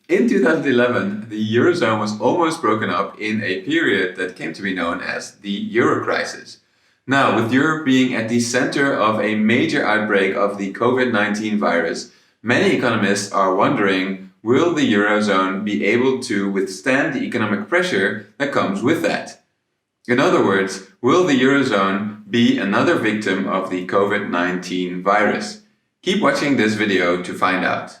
In 2011, the Eurozone was almost broken up in a period that came to be known as the Euro crisis. Now, with Europe being at the center of a major outbreak of the COVID-19 virus, many economists are wondering, will the Eurozone be able to withstand the economic pressure that comes with that? In other words, will the Eurozone be another victim of the COVID-19 virus? Keep watching this video to find out.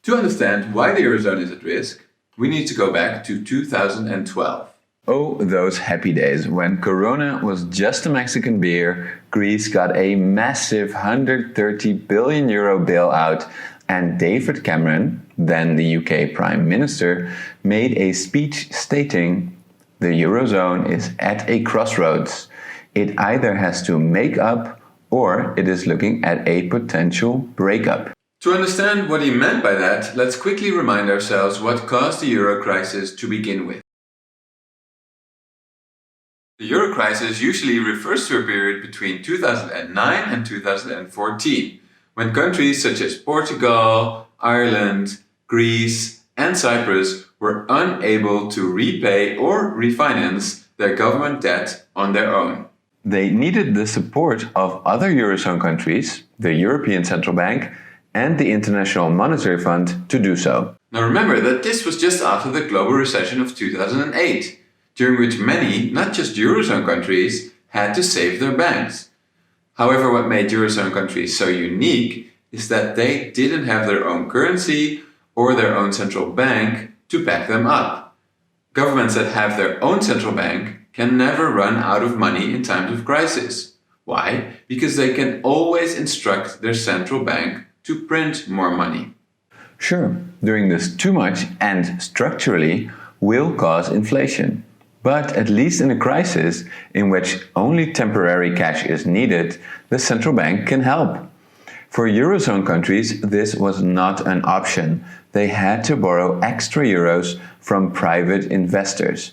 To understand why the Eurozone is at risk, we need to go back to 2012. Oh, those happy days when Corona was just a Mexican beer, Greece got a massive €130 billion bailout, and David Cameron, then the UK Prime Minister, made a speech stating, "The Eurozone is at a crossroads. It either has to make up or it is looking at a potential breakup." To understand what he meant by that, let's quickly remind ourselves what caused the Euro crisis to begin with. The Euro crisis usually refers to a period between 2009 and 2014, when countries such as Portugal, Ireland, Greece, and Cyprus were unable to repay or refinance their government debt on their own. They needed the support of other Eurozone countries, the European Central Bank, and the International Monetary Fund to do so. Now remember that this was just after the global recession of 2008, during which many, not just Eurozone countries, had to save their banks. However, what made Eurozone countries so unique is that they didn't have their own currency or their own central bank to back them up. Governments that have their own central bank can never run out of money in times of crisis. Why? Because they can always instruct their central bank to print more money. Sure, doing this too much and structurally will cause inflation. But at least in a crisis in which only temporary cash is needed, the central bank can help. For Eurozone countries, this was not an option. They had to borrow extra euros from private investors.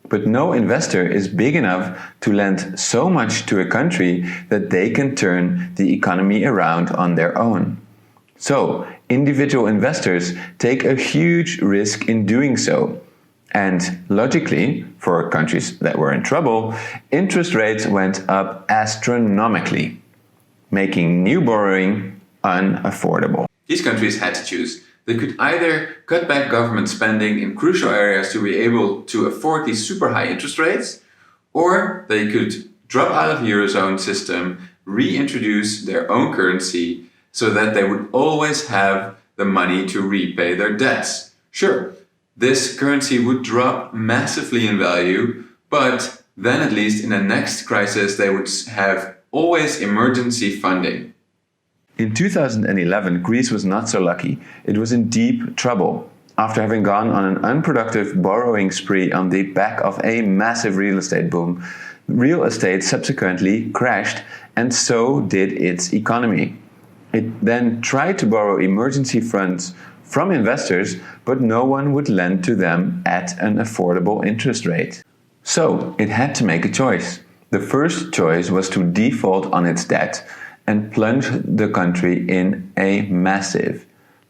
But no investor is big enough to lend so much to a country that they can turn the economy around on their own. So, individual investors take a huge risk in doing so. And logically, for countries that were in trouble, interest rates went up astronomically, making new borrowing unaffordable. These countries had to choose. They could either cut back government spending in crucial areas to be able to afford these super high interest rates, or they could drop out of the Eurozone system, reintroduce their own currency, so that they would always have the money to repay their debts. Sure, this currency would drop massively in value, but then at least in the next crisis they would have always emergency funding. In 2011, Greece was not so lucky. It was in deep trouble. After having gone on an unproductive borrowing spree on the back of a massive real estate boom, real estate subsequently crashed, and so did its economy. It then tried to borrow emergency funds from investors, but no one would lend to them at an affordable interest rate. So it had to make a choice. The first choice was to default on its debt and plunge the country in a massive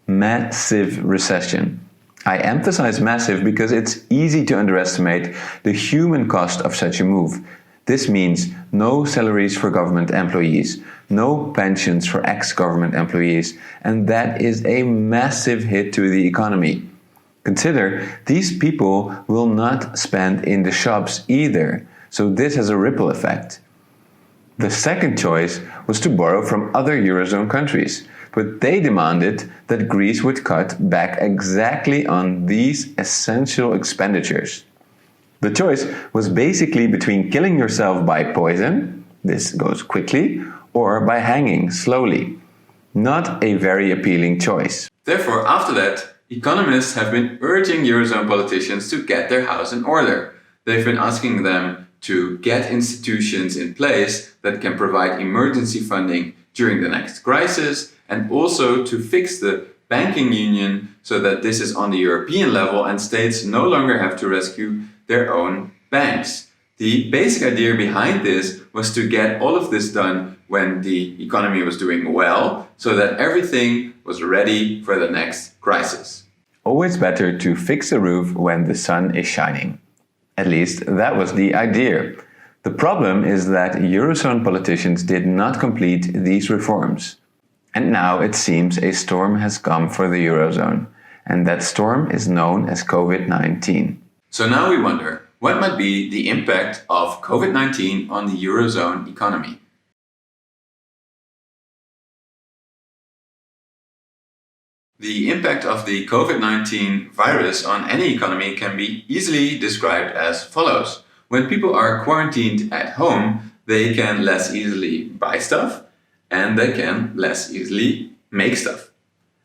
recession. I emphasize massive because it's easy to underestimate the human cost of such a move. This means no salaries for government employees, no pensions for ex-government employees, and that is a massive hit to the economy. Consider, these people will not spend in the shops either, so this has a ripple effect. The second choice was to borrow from other Eurozone countries, but they demanded that Greece would cut back exactly on these essential expenditures. The choice was basically between killing yourself by poison, this goes quickly, or by hanging slowly. Not a very appealing choice. Therefore, after that, economists have been urging Eurozone politicians to get their house in order. They've been asking them to get institutions in place that can provide emergency funding during the next crisis, and also to fix the banking union so that this is on the European level and states no longer have to rescue their own banks. The basic idea behind this was to get all of this done when the economy was doing well, so that everything was ready for the next crisis. Always better to fix a roof when the sun is shining. At least that was the idea. The problem is that Eurozone politicians did not complete these reforms. And now it seems a storm has come for the Eurozone, and that storm is known as COVID-19. So now we wonder, what might be the impact of COVID-19 on the Eurozone economy? The impact of the COVID-19 virus on any economy can be easily described as follows. When people are quarantined at home, they can less easily buy stuff and they can less easily make stuff.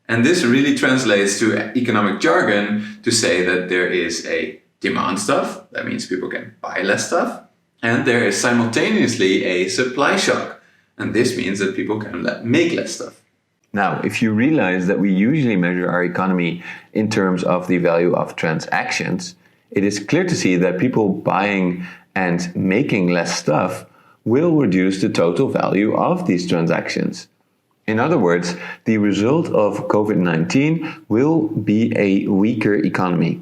And this really translates to economic jargon to say that there is a demand stuff, that means people can buy less stuff, and there is simultaneously a supply shock, and this means that people can make less stuff. Now, if you realize that we usually measure our economy in terms of the value of transactions, it is clear to see that people buying and making less stuff will reduce the total value of these transactions. In other words, the result of COVID-19 will be a weaker economy.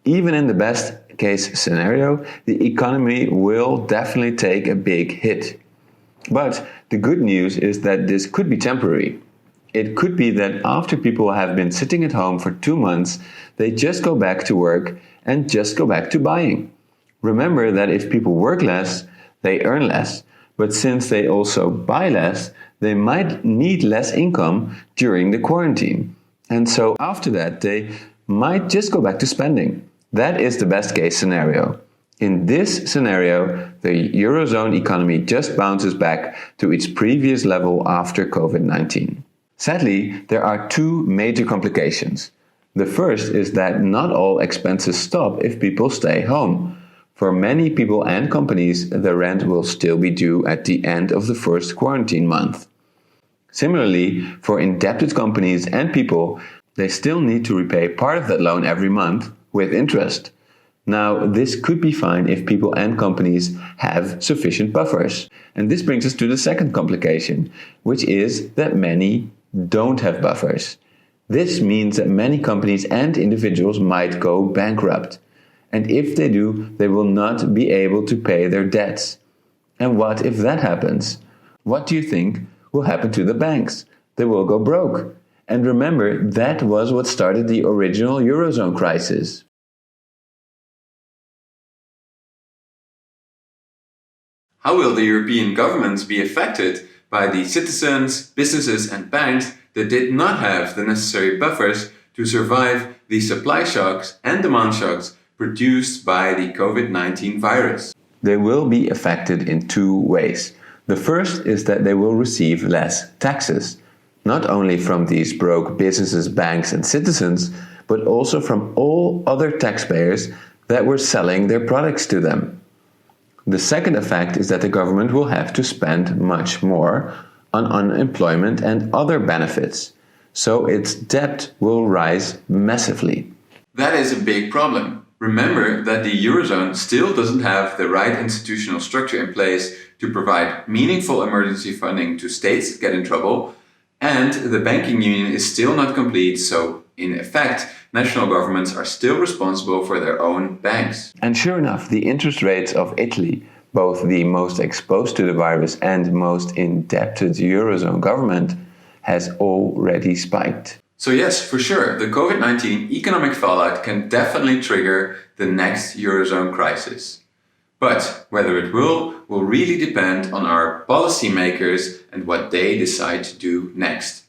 Even in the best case scenario, the economy will definitely take a big hit. But the good news is that this could be temporary. It could be that after people have been sitting at home for 2 months, they just go back to work and just go back to buying. Remember that if people work less, they earn less, but since they also buy less, they might need less income during the quarantine. And so after that, they might just go back to spending. That is the best case scenario. In this scenario, the Eurozone economy just bounces back to its previous level after COVID-19. Sadly, there are two major complications. The first is that not all expenses stop if people stay home. For many people and companies, the rent will still be due at the end of the first quarantine month. Similarly, for indebted companies and people, they still need to repay part of that loan every month with interest. Now, this could be fine if people and companies have sufficient buffers. And this brings us to the second complication, which is that many don't have buffers. This means that many companies and individuals might go bankrupt. And if they do, they will not be able to pay their debts. And what if that happens? What do you think will happen to the banks? They will go broke. And remember, that was what started the original Eurozone crisis. How will the European governments be affected by the citizens, businesses and banks that did not have the necessary buffers to survive the supply shocks and demand shocks produced by the COVID-19 virus? They will be affected in two ways. The first is that they will receive less taxes, not only from these broke businesses, banks and citizens, but also from all other taxpayers that were selling their products to them. The second effect is that the government will have to spend much more on unemployment and other benefits, so its debt will rise massively. That is a big problem. Remember that the Eurozone still doesn't have the right institutional structure in place to provide meaningful emergency funding to states that get in trouble, and the banking union is still not complete, so in effect, national governments are still responsible for their own banks. And sure enough, the interest rates of Italy, both the most exposed to the virus and most indebted Eurozone government, has already spiked. So yes, for sure, the COVID-19 economic fallout can definitely trigger the next Eurozone crisis. But whether it will really depend on our policymakers and what they decide to do next.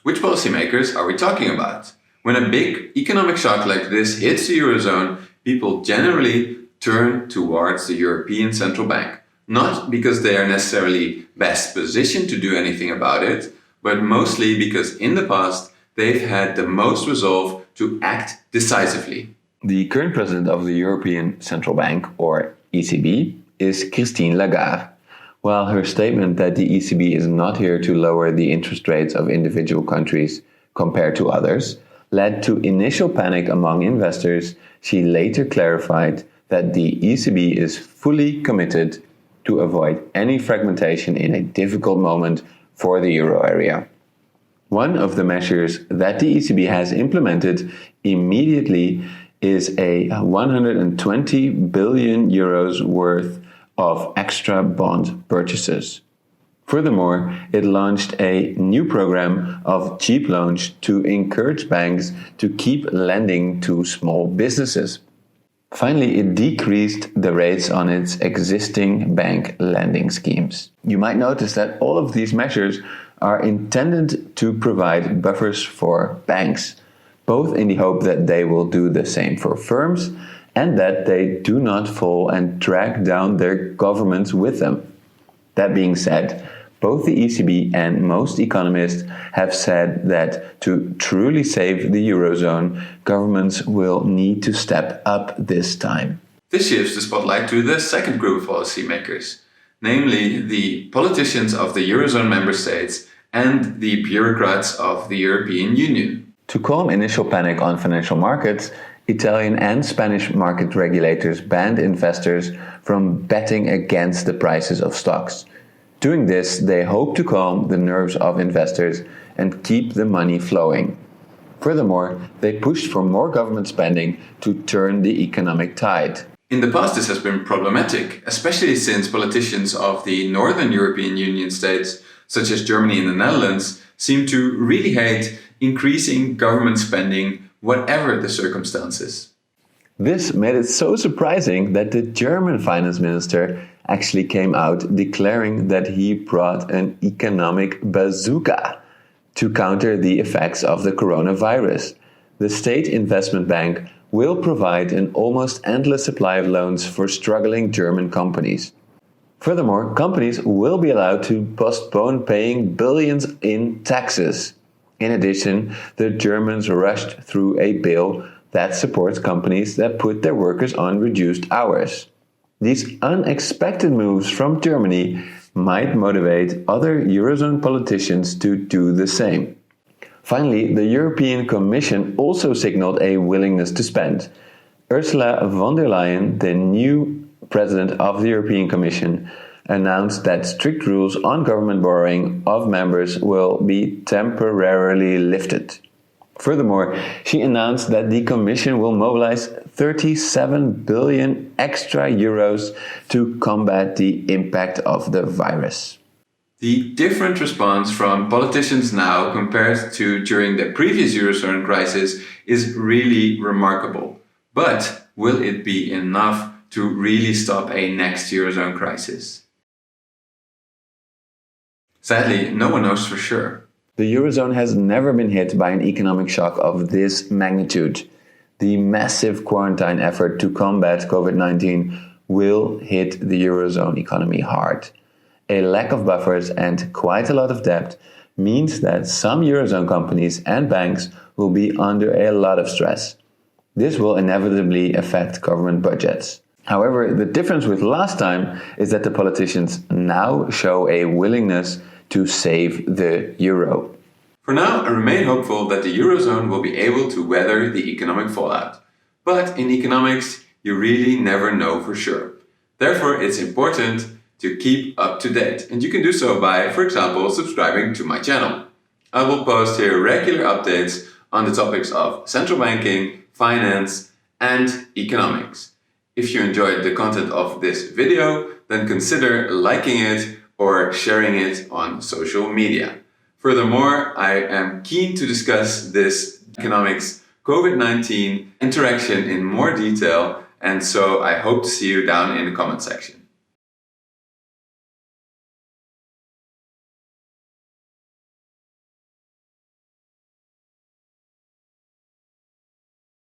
Which policymakers are we talking about? When a big economic shock like this hits the Eurozone, people generally turn towards the European Central Bank. Not because they are necessarily best positioned to do anything about it, but mostly because in the past they've had the most resolve to act decisively. The current president of the European Central Bank, or ECB, is Christine Lagarde. While her statement that the ECB is not here to lower the interest rates of individual countries compared to others, led to initial panic among investors, she later clarified that the ECB is fully committed to avoid any fragmentation in a difficult moment for the euro area. One of the measures that the ECB has implemented immediately is a 120 billion euros worth of extra bond purchases. Furthermore, it launched a new program of cheap loans to encourage banks to keep lending to small businesses. Finally, it decreased the rates on its existing bank lending schemes. You might notice that all of these measures are intended to provide buffers for banks, both in the hope that they will do the same for firms and that they do not fall and drag down their governments with them. That being said, both the ECB and most economists have said that to truly save the Eurozone, governments will need to step up this time. This shifts the spotlight to the second group of policymakers, namely the politicians of the Eurozone member states and the bureaucrats of the European Union. To calm initial panic on financial markets, Italian and Spanish market regulators banned investors from betting against the prices of stocks. Doing this, they hope to calm the nerves of investors and keep the money flowing. Furthermore, they pushed for more government spending to turn the economic tide. In the past, this has been problematic, especially since politicians of the Northern European Union states, such as Germany and the Netherlands, seem to really hate increasing government spending, whatever the circumstances. This made it so surprising that the German finance minister actually came out declaring that he brought an economic bazooka to counter the effects of the coronavirus. The State Investment Bank will provide an almost endless supply of loans for struggling German companies. Furthermore, companies will be allowed to postpone paying billions in taxes. In addition, the Germans rushed through a bill that supports companies that put their workers on reduced hours. These unexpected moves from Germany might motivate other Eurozone politicians to do the same. Finally, the European Commission also signaled a willingness to spend. Ursula von der Leyen, the new president of the European Commission, announced that strict rules on government borrowing of members will be temporarily lifted. Furthermore, she announced that the Commission will mobilize 37 billion extra euros to combat the impact of the virus. The different response from politicians now compared to during the previous Eurozone crisis is really remarkable. But will it be enough to really stop a next Eurozone crisis? Sadly, no one knows for sure. The Eurozone has never been hit by an economic shock of this magnitude. The massive quarantine effort to combat COVID-19 will hit the Eurozone economy hard. A lack of buffers and quite a lot of debt means that some Eurozone companies and banks will be under a lot of stress. This will inevitably affect government budgets. However, the difference with last time is that the politicians now show a willingness to save the euro. For now, I remain hopeful that the Eurozone will be able to weather the economic fallout. But in economics, you really never know for sure. Therefore, it's important to keep up to date. And you can do so by, for example, subscribing to my channel. I will post here regular updates on the topics of central banking, finance, and economics. If you enjoyed the content of this video, then consider liking it or sharing it on social media. Furthermore, I am keen to discuss this economics COVID-19 interaction in more detail, and so I hope to see you down in the comment section.